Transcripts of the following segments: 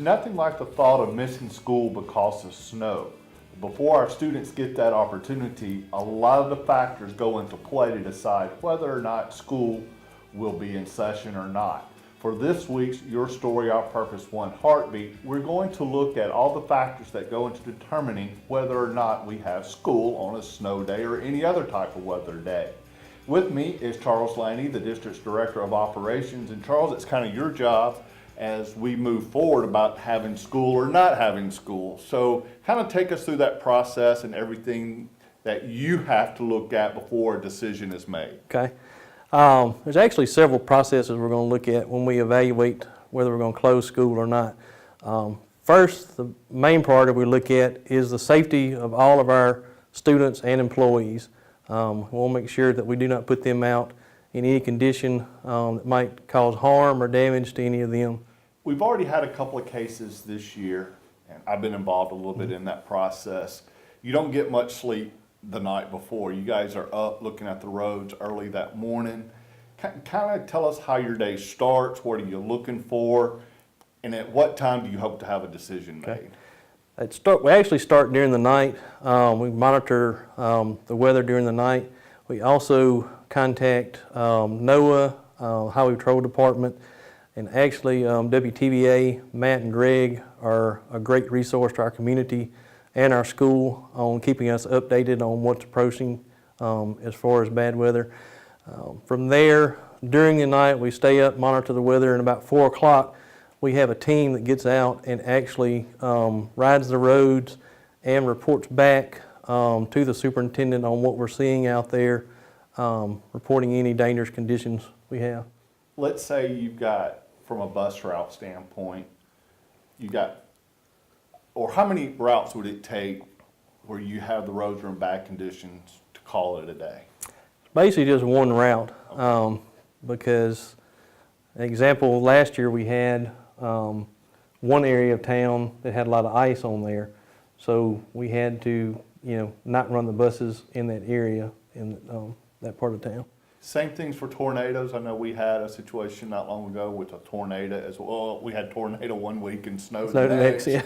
nothing like the thought of missing school because of snow. Before our students get that opportunity, a lot of the factors go into play to decide whether or not school will be in session or not. For this week's Your Story, Our Purpose, One Heartbeat, we're going to look at all the factors that go into determining whether or not we have school on a snow day or any other type of weather day. With me is Charles Laney, the District's Director of Operations. And Charles, it's kind of your job as we move forward about having school or not having school. So kind of take us through that process and everything that you have to look at before a decision is made. Okay. There's actually several processes we're going to look at when we evaluate whether we're going to close school or not. First, the main priority we look at is the safety of all of our students and employees. We'll make sure that we do not put them out in any condition that might cause harm or damage to any of them. We've already had a couple of cases this year, and I've been involved a little bit in that process. You don't get much sleep the night before. You guys are up looking at the roads early that morning. Kind of tell us how your day starts, what are you looking for, and at what time do you hope to have a decision made? We actually start during the night. We monitor the weather during the night. We also contact NOAA, Highway Patrol Department, and actually WTVA, Matt and Greg are a great resource to our community and our school on keeping us updated on what's approaching as far as bad weather. From there, during the night, we stay up, monitor the weather, and about 4 o'clock, we have a team that gets out and actually rides the roads and reports back to the superintendent on what we're seeing out there, reporting any dangerous conditions we have. Let's say you've got, from a bus route standpoint, or how many routes would it take where you have the roads are in bad conditions to call it a day? Basically just one route, because an example, last year we had one area of town that had a lot of ice on there, so we had to, not run the buses in that area in that part of town. Same things for tornadoes. I know we had a situation not long ago with a tornado as well. We had tornado one week and snow the next. Yeah.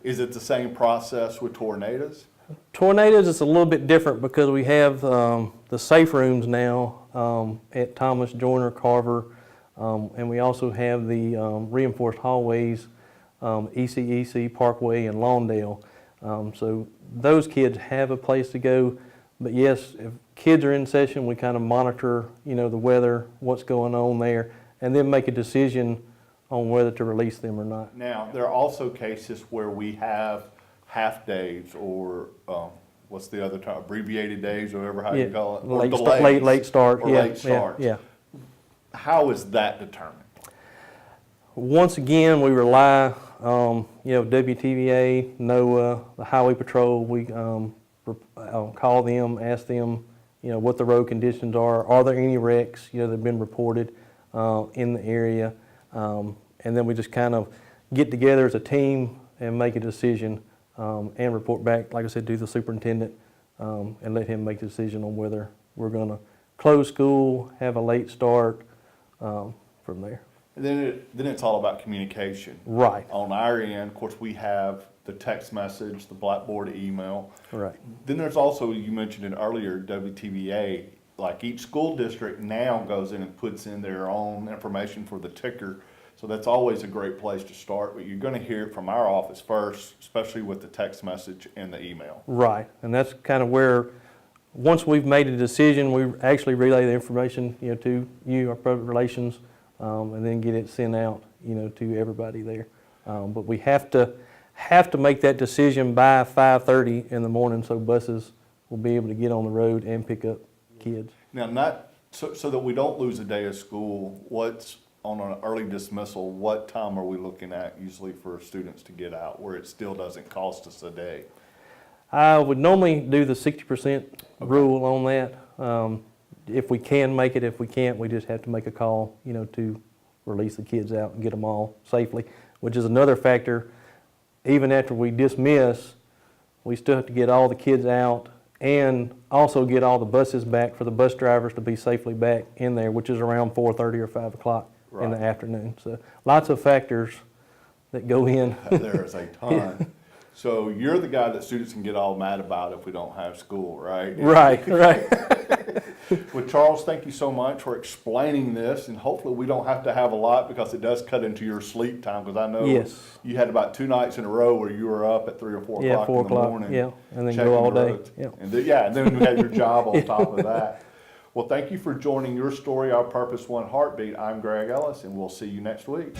Is it the same process with tornadoes? Tornadoes, it's a little bit different because we have the safe rooms now at Thomas, Joyner, Carver, and we also have the reinforced hallways, ECEC, Parkway, and Lawndale. So those kids have a place to go. But yes, if kids are in session, we kind of monitor, the weather, what's going on there, and then make a decision on whether to release them or not. Now, there are also cases where we have half days or what's the other term, abbreviated days, or whatever how you call it, or late start. Late start. Yeah. How is that determined? Once again, we rely on WTVA, NOAA, the Highway Patrol. We call them, ask them, what the road conditions are. Are there any wrecks, that have been reported in the area? And then we just kind of get together as a team and make a decision and report back, like I said, to the superintendent and let him make the decision on whether we're going to close school, have a late start from there. And then it's all about communication. Right. On our end, of course, we have the text message, the Blackboard email. Right. Then there's also, you mentioned it earlier, WTVA. Like each school district now goes in and puts in their own information for the ticker. So that's always a great place to start. But you're going to hear it from our office first, especially with the text message and the email. Right. And that's kind of where, once we've made a decision, we actually relay the information, to you, our public relations, and then get it sent out, to everybody there. But we have to make that decision by 5:30 in the morning so buses will be able to get on the road and pick up kids. Now, so that we don't lose a day of school, what's on an early dismissal, what time are we looking at usually for students to get out where it still doesn't cost us a day? I would normally do the 60% rule on that. If we can make it, if we can't, we just have to make a call, to release the kids out and get them all safely, which is another factor. Even after we dismiss, we still have to get all the kids out and also get all the buses back for the bus drivers to be safely back in there, which is around 4:30 or 5 o'clock in the afternoon. So lots of factors that go in. There is a ton. So you're the guy that students can get all mad about if we don't have school, right? Right, right. Well, Charles, thank you so much for explaining this, and hopefully we don't have to have a lot because it does cut into your sleep time, because I know Yes. you had about 2 nights in a row where you were up at 3 or 4 Yeah, o'clock 4 in the o'clock, morning. yeah, and then checking go all the day, roads. yeah. And then you had your job on top of that. Well, thank you for joining Your Story, Our Purpose, One Heartbeat. I'm Greg Ellis, and we'll see you next week.